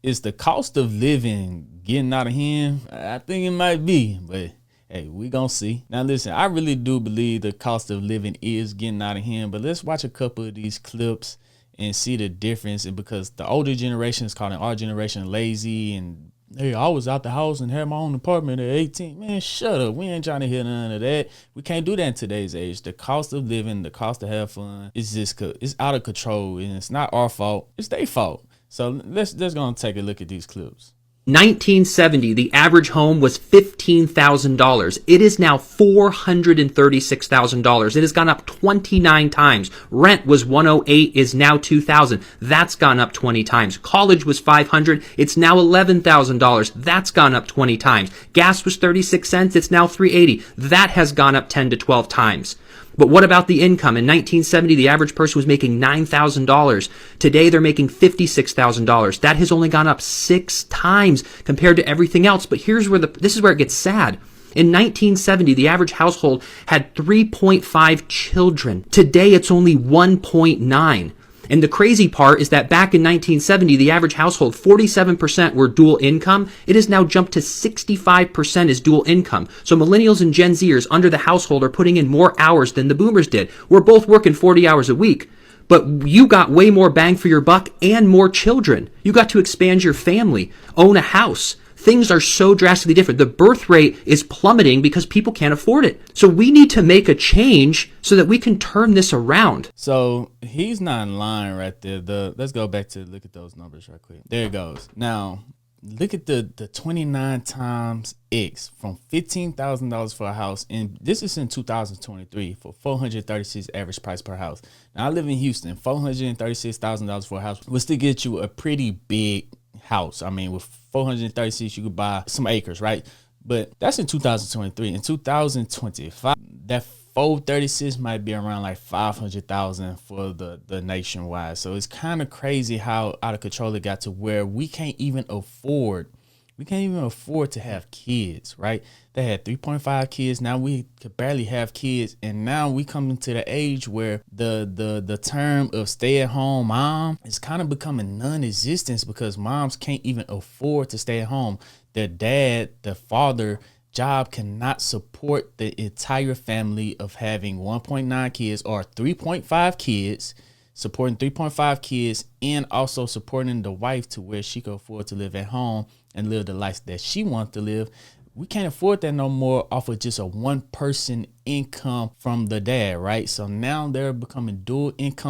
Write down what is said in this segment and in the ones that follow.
Is the cost of living getting out of hand? I think it might be, but hey, we gonna see. Now listen, I really do believe the cost of living is getting out of hand, but let's watch a couple of these clips and see the difference. And because the older generation is calling our generation lazy and hey, I was out the house and had my own apartment at 18. Man, shut up. We ain't trying to hear none of that. We can't do that in today's age. The cost of living, the cost to have fun, it's out of control, and it's not our fault. It's their fault. So let's go take a look at these clips. 1970, the average home was $15,000. It is now $436,000. It has gone up 29 times. Rent was $108, is now $2,000. That's gone up 20 times. College was $500. It's now $11,000. That's gone up 20 times. Gas was 36 cents. It's now $3.80. That has gone up 10 to 12 times. But what about the income? In 1970, the average person was making $9,000. Today, they're making $56,000. That has only gone up 6 times compared to everything else. But this is where it gets sad. In 1970, the average household had 3.5 children. Today, it's only 1.9. And the crazy part is that back in 1970, the average household, 47% were dual income. It has now jumped to 65% is dual income. So millennials and Gen Zers under the household are putting in more hours than the boomers did. We're both working 40 hours a week. But you got way more bang for your buck and more children. You got to expand your family, own a house. Things are so drastically different. The birth rate is plummeting because people can't afford it. So we need to make a change so that we can turn this around. So he's not in line right there. Let's go back to look at those numbers right quick. There it goes. Now, look at the 29 times X from $15,000 for a house. And this is in 2023 for $436 average price per house. Now, I live in Houston. $436,000 for a house will still get you a pretty big house. I mean, with 436, you could buy some acres, right? But that's in 2023. In 2025, that 436 might be around like 500,000 for the nationwide. So it's kind of crazy how out of control it got to where we can't even afford to have kids, right? They had 3.5 kids. Now we could barely have kids. And now we come into the age where the term of stay-at-home mom is kind of becoming non-existent because moms can't even afford to stay at home. The father job cannot support the entire family of having 1.9 kids or 3.5 kids, supporting 3.5 kids, and also supporting the wife to where she can afford to live at home and live the life that she wants to live. We can't afford that no more off of just a one person income from the dad, right? So now they're becoming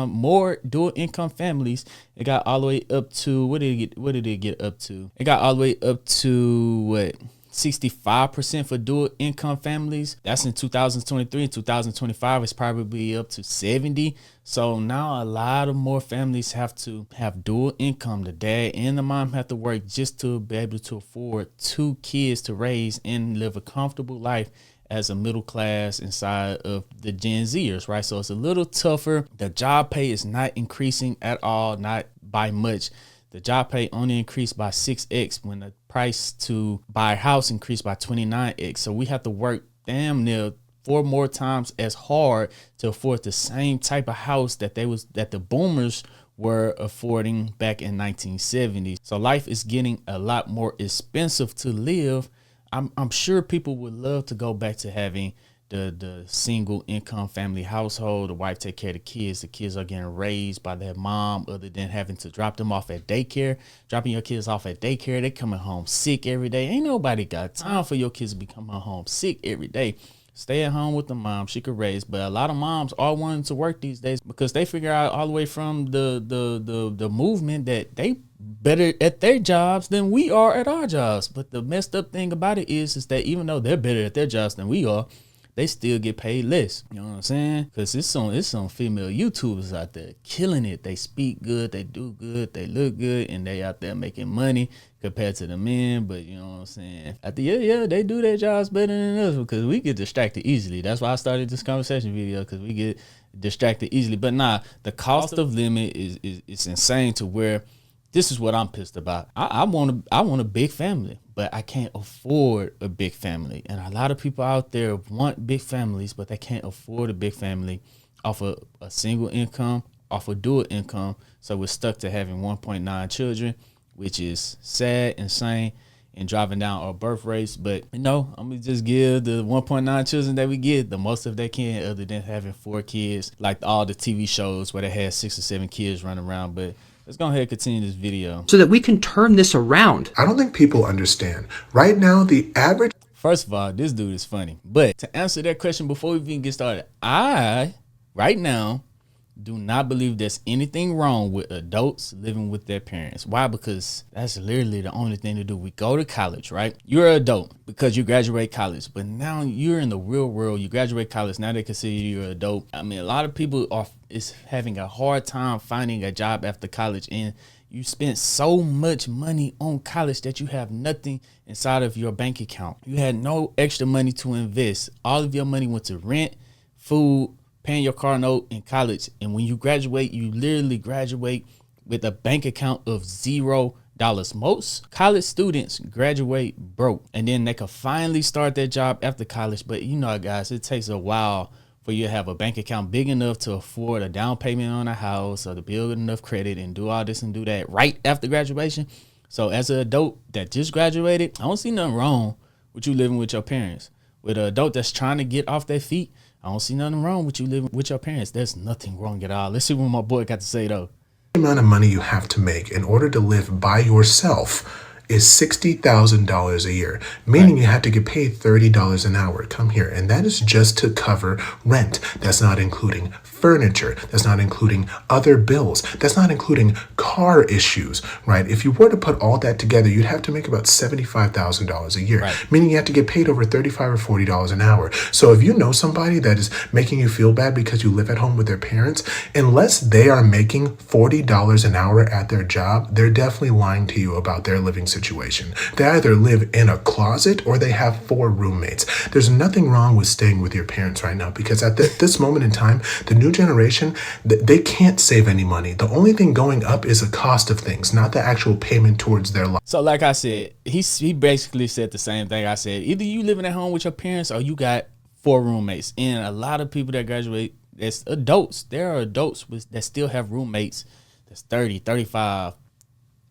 more dual income families. It got all the way up to, what did it get up to? It got all the way up to what? 65% for dual income families. That's in 2023. In 2025, it's probably up to 70. So now a lot of more families have to have dual income. The dad and the mom have to work just to be able to afford 2 kids to raise and live a comfortable life as a middle class inside of the Gen Zers, right? So it's a little tougher. The job pay is not increasing at all, not by much. The job pay only increased by 6x when the price to buy a house increased by 29x. So we have to work damn near 4 more times as hard to afford the same type of house that the boomers were affording back in 1970s. So life is getting a lot more expensive to live. I'm sure people would love to go back to having the single income family household. The wife take care of the kids. The kids are getting raised by their mom, other than having to drop them off at daycare. Dropping your kids off at daycare, they coming home sick every day. Ain't nobody got time for your kids to be coming home sick every day. Stay at home with the mom, she could raise. But a lot of moms are wanting to work these days because they figure out all the way from the movement that they better at their jobs than we are at our jobs. But the messed up thing about it is that even though they're better at their jobs than we are, they still get paid less. You know what I'm saying? Because it's some female YouTubers out there killing it. They speak good, they do good, they look good, and they out there making money compared to the men. But you know what I'm saying? At the end, they do their jobs better than us because we get distracted easily. That's why I started this conversation video, because we get distracted easily. But the cost of living is insane to where this is what I'm pissed about. I want a big family, but I can't afford a big family. And a lot of people out there want big families, but they can't afford a big family off of a single income, off of dual income. So we're stuck to having 1.9 children. which is sad, insane, and driving down our birth rates. But I'm gonna just give the 1.9 children that we get the most of they can, other than having 4 kids, like all the TV shows where they had 6 or 7 kids running around. But let's go ahead and continue this video so that we can turn this around. I don't think people understand. Right now, the average... First of all, this dude is funny. But to answer that question before we even get started, I, right now, do not believe there's anything wrong with adults living with their parents. Why? Because that's literally the only thing to do. We go to college, right? You're an adult because you graduate college. But now you're in the real world. You graduate college. Now they consider you an adult. I mean, a lot of people is having a hard time finding a job after college. And you spent so much money on college that you have nothing inside of your bank account. You had no extra money to invest. All of your money went to rent, food, paying your car note in college. And when you graduate, you literally graduate with a bank account of $0. Most college students graduate broke, and then they can finally start their job after college. But guys, it takes a while for you to have a bank account big enough to afford a down payment on a house or to build enough credit and do all this and do that right after graduation. So as an adult that just graduated, I don't see nothing wrong with you living with your parents. With an adult that's trying to get off their feet, I don't see nothing wrong with you living with your parents. There's nothing wrong at all. Let's see what my boy got to say, though. The amount of money you have to make in order to live by yourself is $60,000 a year, meaning you have to get paid $30 an hour. Come here. And that is just to cover rent. That's not including furniture. That's not including other bills. That's not including car issues, right? If you were to put all that together, you'd have to make about $75,000 a year, right, meaning you have to get paid over $35 or $40 an hour. So if you know somebody that is making you feel bad because you live at home with their parents, unless they are making $40 an hour at their job, they're definitely lying to you about their living situation. They either live in a closet or they have 4 roommates. There's nothing wrong with staying with your parents right now, because at this moment in time, the new generation, they can't save any money. The only thing going up is the cost of things, not the actual payment towards their life. So like I said, he basically said the same thing I said. Either you living at home with your parents or you got 4 roommates. And a lot of people that graduate as adults, there are adults that still have roommates that's 30, 35,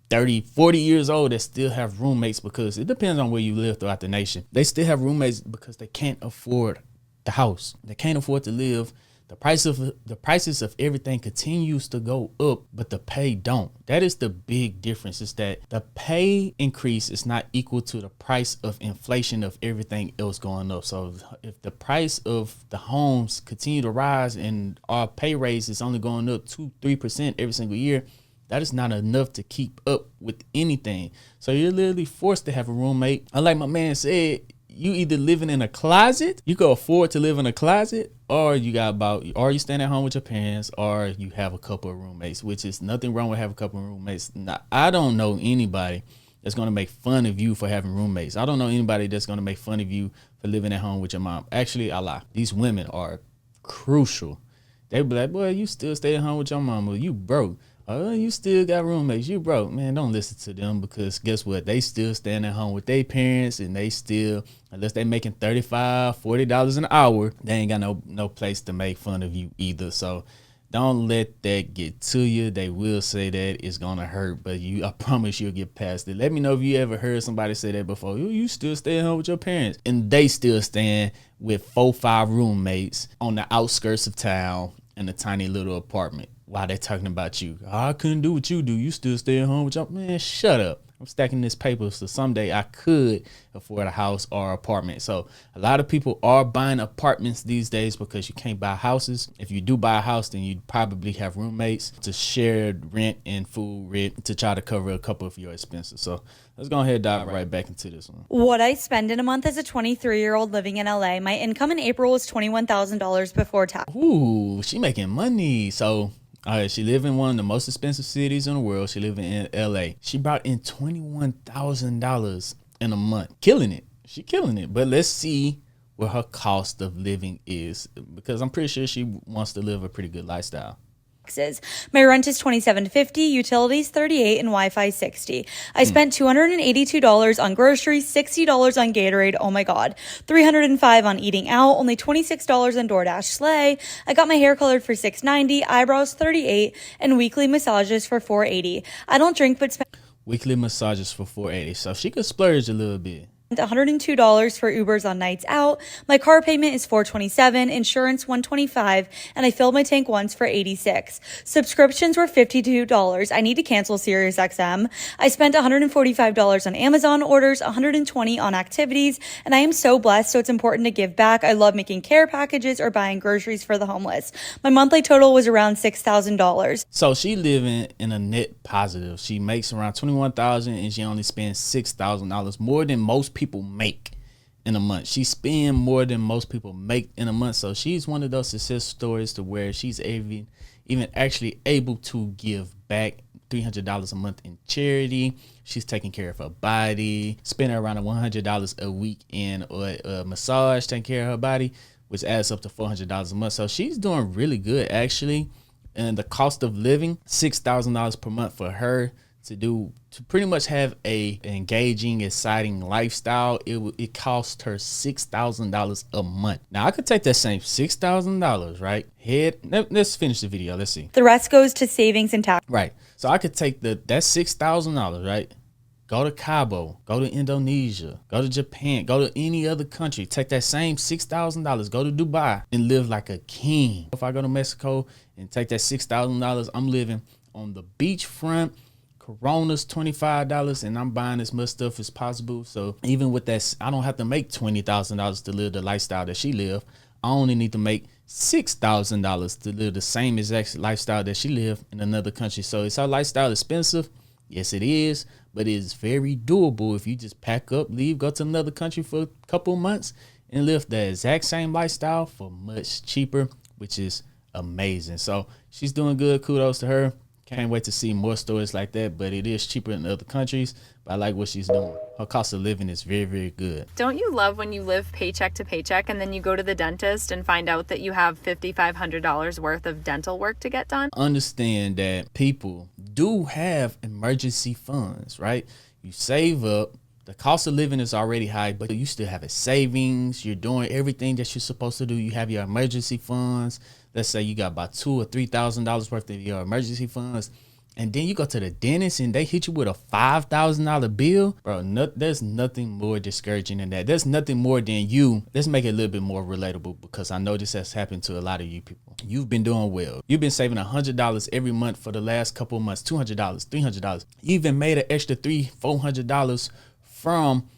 30, 40 years old that still have roommates, because it depends on where you live throughout the nation. They still have roommates because they can't afford the house. They can't afford to live. The prices of everything continues to go up, but the pay don't. That is the big difference, is that the pay increase is not equal to the price of inflation of everything else going up. So if the price of the homes continue to rise and our pay raise is only going up 2-3% every single year, that is not enough to keep up with anything. So you're literally forced to have a roommate. Like my man said, you either living in a closet, you can afford to live in a closet, or you staying at home with your parents, or you have a couple of roommates, which is nothing wrong with having a couple of roommates. Now, I don't know anybody that's going to make fun of you for having roommates. I don't know anybody that's going to make fun of you for living at home with your mom. Actually, I lie. These women are crucial. They be like, boy, you still stay at home with your mama. You broke. Oh, you still got roommates. You broke. Man, don't listen to them, because guess what? They still staying at home with their parents, and they still, unless they making $35, $40 an hour, they ain't got no place to make fun of you either. So don't let that get to you. They will say that it's going to hurt, but I promise you'll get past it. Let me know if you ever heard somebody say that before. You still stay at home with your parents, and they still staying with 4-5 roommates on the outskirts of town in a tiny little apartment. While they're talking about you, I couldn't do what you do. You still stay at home with your man. Shut up. I'm stacking this paper so someday I could afford a house or apartment. So a lot of people are buying apartments these days because you can't buy houses. If you do buy a house, then you probably have roommates to share rent and food rent to try to cover a couple of your expenses. So let's go ahead and dive right back into this one. What I spend in a month as a 23-year-old living in LA, my income in April was $21,000 before tax. Ooh, she making money. So all right, she live in one of the most expensive cities in the world. She live in LA. She brought in $21,000 in a month. Killing it. She killing it. But let's see what her cost of living is, because I'm pretty sure she wants to live a pretty good lifestyle. My rent is $27.50, utilities $38, and Wi-Fi $60. I spent $282 on groceries, $60 on Gatorade. Oh my god, $305 on eating out, only $26 on DoorDash. Slay. I got my hair colored for $6.90, eyebrows $38, and weekly massages for $4.80. I don't drink but spend. weekly massages for $480. So she could splurge a little bit. $102 for Ubers on nights out. My car payment is $427, insurance $125, and I filled my tank once for $86. Subscriptions were $52. I need to cancel SiriusXM. I spent $145 on Amazon orders, $120 on activities, and I am so blessed, so it's important to give back. I love making care packages or buying groceries for the homeless. My monthly total was around $6,000. So she living in a net positive. She makes around $21,000 and she only spends $6,000 more than most people make in a month. She spend more than most people make in a month. So she's one of those success stories to where she's even actually able to give back $300 a month in charity. She's taking care of her body, spending around $100 a week in a massage, taking care of her body, which adds up to $400 a month. So she's doing really good actually. And the cost of living, $6,000 per month for her to pretty much have a engaging, exciting lifestyle. It cost her $6,000 a month. Now I could take that same $6,000, right? Let's finish the video. Let's see. The rest goes to savings and tax. Right. So I could take that $6,000, right? Go to Cabo, go to Indonesia, go to Japan, go to any other country. Take that same $6,000, go to Dubai and live like a king. If I go to Mexico and take that $6,000, I'm living on the beachfront. Corona's $25 and I'm buying as much stuff as possible. So even with that, I don't have to make $20,000 to live the lifestyle that she lived. I only need to make $6,000 to live the same exact lifestyle that she lived in another country. So is her lifestyle expensive? Yes, it is, but it is very doable if you just pack up, leave, go to another country for a couple months and live the exact same lifestyle for much cheaper, which is amazing. So she's doing good. Kudos to her. Can't wait to see more stories like that, but it is cheaper in other countries. But I like what she's doing. Her cost of living is very, very good. Don't you love when you live paycheck to paycheck and then you go to the dentist and find out that you have $5,500 worth of dental work to get done? Understand that people do have emergency funds, right? You save up. The cost of living is already high, but you still have a savings. You're doing everything that you're supposed to do. You have your emergency funds. Let's say you got about $2,000 or $3,000 worth of your emergency funds. And then you go to the dentist and they hit you with a $5,000 bill. Bro, there's nothing more discouraging than that. There's nothing more than you. Let's make it a little bit more relatable because I know this has happened to a lot of you people. You've been doing well. You've been saving $100 every month for the last couple of months, $200, $300. You even made an extra $300, $400 from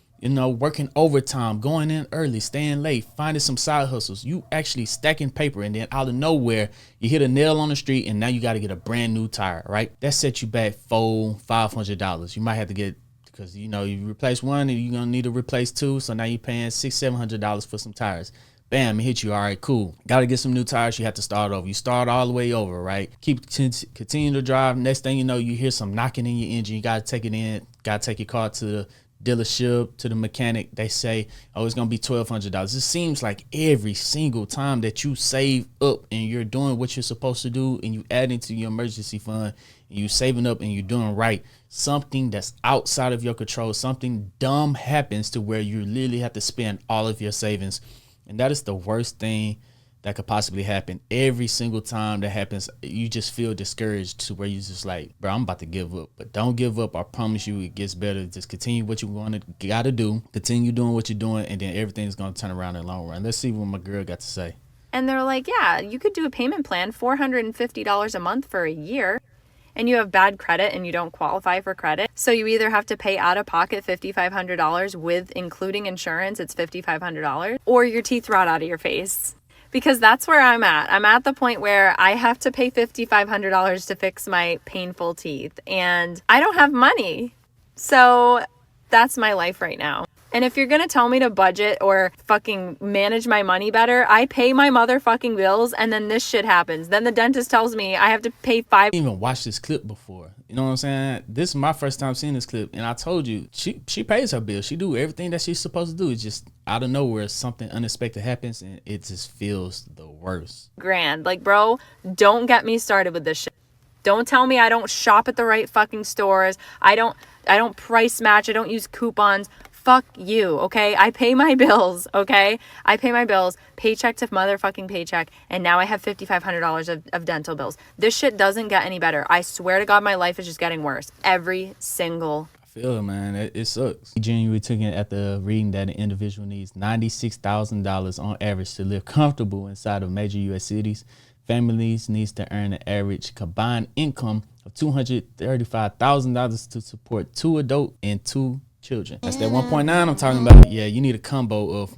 working overtime, going in early, staying late, finding some side hustles. You actually stacking paper, and then out of nowhere, you hit a nail on the street, and now you got to get a brand new tire, right? That sets you back $500. You might have to get, because you replace one, and you're gonna need to replace two, so now you're paying $600-$700 for some tires. Bam, it hit you. All right, cool. Got to get some new tires. You have to start over. You start all the way over, right? Continue to drive. Next thing you know, you hear some knocking in your engine. You got to take it in. Got to take your car to the dealership, to the mechanic. They say, oh, it's gonna be $1,200. It seems like every single time that you save up and you're doing what you're supposed to do and you add into your emergency fund and you saving up and you're doing right, something that's outside of your control, something dumb happens to where you literally have to spend all of your savings. And that is the worst thing that could possibly happen. Every single time that happens, you just feel discouraged to where you just like, bro, I'm about to give up. But don't give up. I promise you it gets better. Just continue what you got to do. Continue doing what you're doing, and then everything's going to turn around in the long run. Let's see what my girl got to say. And they're like, yeah, you could do a payment plan, $450 a month for a year, and you have bad credit and you don't qualify for credit. So you either have to pay out of pocket $5,500 with including insurance, it's $5,500, or your teeth rot out of your face. Because that's where I'm at. I'm at the point where I have to pay $5,500 to fix my painful teeth, and I don't have money. So that's my life right now. And if you're going to tell me to budget or fucking manage my money better, I pay my motherfucking bills, and then this shit happens. Then the dentist tells me I have to pay I didn't even watch this clip before. You know what I'm saying? This is my first time seeing this clip, and I told you, she pays her bills. She do everything that she's supposed to do. It's just out of nowhere, something unexpected happens, and it just feels the worst. Grand. Like, bro, don't get me started with this shit. Don't tell me I don't shop at the right fucking stores. I don't price match. I don't use coupons. fuck you, okay? I pay my bills, okay? I pay my bills paycheck to motherfucking paycheck, and now I have $5,500 of dental bills. This shit doesn't get any better. I swear to God, my life is just getting worse every single feel it, man. It sucks. Genuinely took it after reading that an individual needs $96,000 on average to live comfortable inside of major U.S. cities. Families needs to earn an average combined income of $235,000 to support 2 adults and 2 children. That's that 1.9 I'm talking about. Yeah, you need a combo of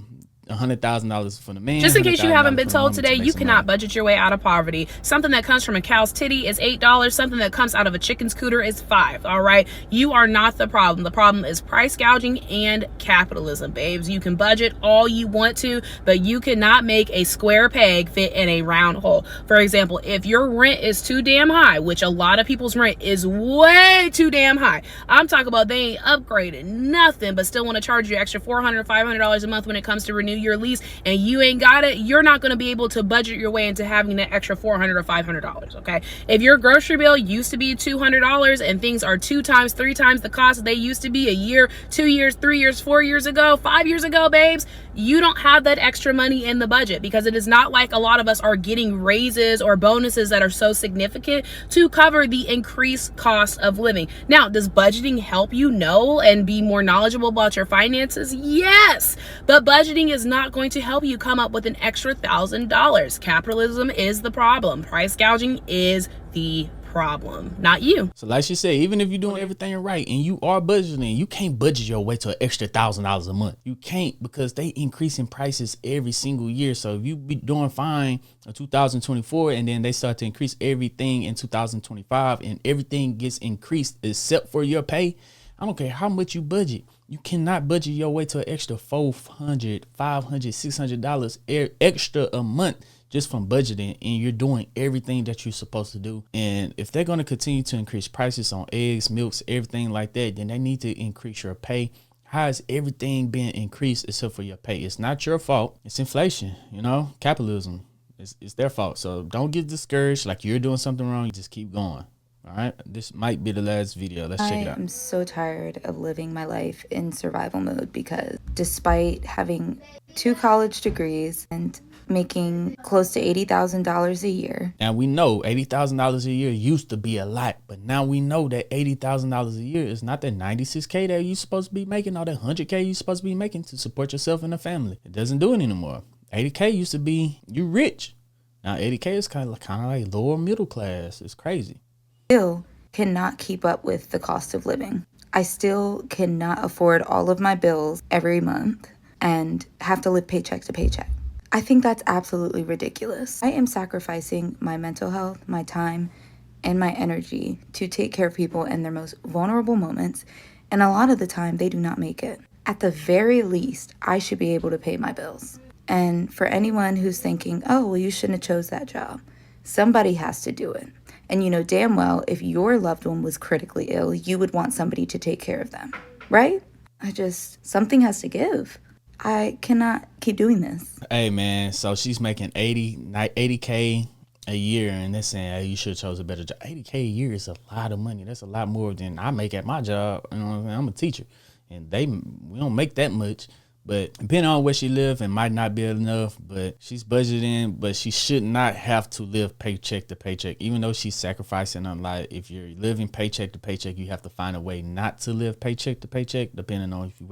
$100,000 for the man. Just in case you haven't been told today, you cannot money. budget your way out of poverty. Something that comes from a cow's titty is $8. Something that comes out of a chicken scooter is $5. All right. You are not the problem. The problem is price gouging and capitalism, babes. You can budget all you want to, but you cannot make a square peg fit in a round hole. For example, if your rent is too damn high, which a lot of people's rent is way too damn high. I'm talking about they ain't upgraded nothing, but still want to charge you extra $400, $500 a month when it comes to renew your lease, and you ain't got it, you're not going to be able to budget your way into having that extra $400 or $500. Okay, if your grocery bill used to be $200 and things are 2 times 3 times the cost they used to be a year, 2 years, 3 years, 4 years ago, 5 years ago, babes, you don't have that extra money in the budget, because it is not like a lot of us are getting raises or bonuses that are so significant to cover the increased cost of living. Now, does budgeting help you know and be more knowledgeable about your finances? Yes, but budgeting is not going to help you come up with an extra $1,000. Capitalism is the problem. Price gouging is the problem, not you. So like she said, even if you're doing everything right and you are budgeting, you can't budget your way to an extra $1,000 a month. You can't, because they increasing prices every single year. So if you be doing fine in 2024 and then they start to increase everything in 2025 and everything gets increased except for your pay, I don't care how much you budget. You cannot budget your way to an extra $400, $500, $600 extra a month just from budgeting, and you're doing everything that you're supposed to do. And if they're going to continue to increase prices on eggs, milks, everything like that, then they need to increase your pay. How is everything being increased except for your pay? It's not your fault. It's inflation, capitalism. It's their fault. So don't get discouraged like you're doing something wrong. You just keep going. All right, this might be the last video. Let's check it out. I am so tired of living my life in survival mode, because despite having 2 college degrees and making close to $80,000 a year. Now we know $80,000 a year used to be a lot, but now we know that $80,000 a year is not that $96K that you're supposed to be making, or that $100K you're supposed to be making to support yourself and a family. It doesn't do it anymore. $80K used to be you rich. Now $80K is kind of like lower middle class. It's crazy. Still cannot keep up with the cost of living. I still cannot afford all of my bills every month and have to live paycheck to paycheck. I think that's absolutely ridiculous. I am sacrificing my mental health, my time, and my energy to take care of people in their most vulnerable moments, and a lot of the time they do not make it. At the very least, I should be able to pay my bills. And for anyone who's thinking, oh, well, you shouldn't have chose that job, somebody has to do it. And you know damn well, if your loved one was critically ill, you would want somebody to take care of them, right? Something has to give. I cannot keep doing this. Hey, man, so she's making $80K a year, and they're saying, hey, you should have chose a better job. $80K a year is a lot of money. That's a lot more than I make at my job. You know what I'm saying? I'm a teacher, and we don't make that much. But depending on where she lives, it might not be enough, but she's budgeting, but she should not have to live paycheck to paycheck, even though she's sacrificing on life. If you're living paycheck to paycheck, you have to find a way not to live paycheck to paycheck, depending on if you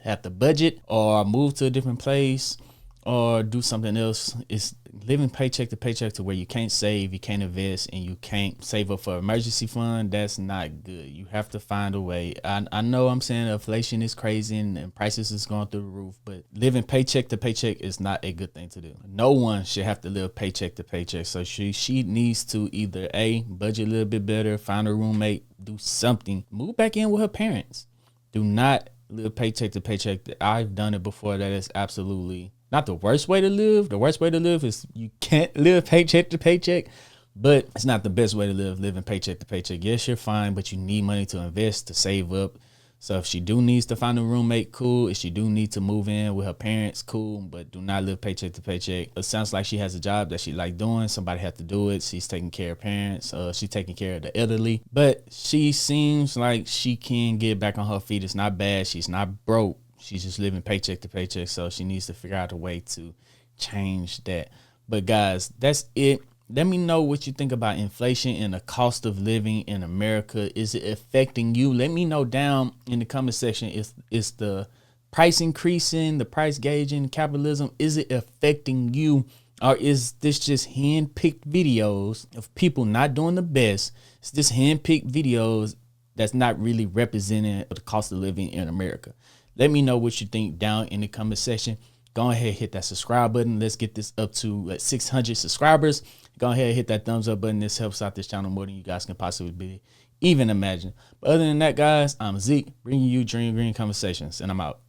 have to budget or move to a different place or do something else. It's living paycheck to paycheck to where you can't save, you can't invest, and you can't save up for emergency fund. That's not good. You have to find a way. I know I'm saying inflation is crazy and prices is going through the roof, but living paycheck to paycheck is not a good thing to do. No one should have to live paycheck to paycheck. So she needs to either budget a little bit better, find a roommate, do something, move back in with her parents. Do not live paycheck to paycheck. I've done it before. That is absolutely not the worst way to live. The worst way to live is you can't live paycheck to paycheck, but it's not the best way to live, living paycheck to paycheck. Yes, you're fine, but you need money to invest, to save up. So if she needs to find a roommate, cool. If she need to move in with her parents, cool. But do not live paycheck to paycheck. It sounds like she has a job that she like doing. Somebody have to do it. She's taking care of parents. She's taking care of the elderly. But she seems like she can get back on her feet. It's not bad. She's not broke. she's just living paycheck to paycheck. So she needs to figure out a way to change that. But guys, that's it. Let me know what you think about inflation and the cost of living in America. Is it affecting you? Let me know down in the comment section. Is the price increasing, the price gauging, capitalism, is it affecting you? Or is this just hand-picked videos of people not doing the best? It's just hand-picked videos that's not really representing the cost of living in America. Let me know what you think down in the comment section. Go ahead and hit that subscribe button. Let's get this up to 600 subscribers. Go ahead and hit that thumbs up button. This helps out this channel more than you guys can possibly even imagine. But other than that, guys, I'm Zeke, bringing you Dream Green Conversations, and I'm out.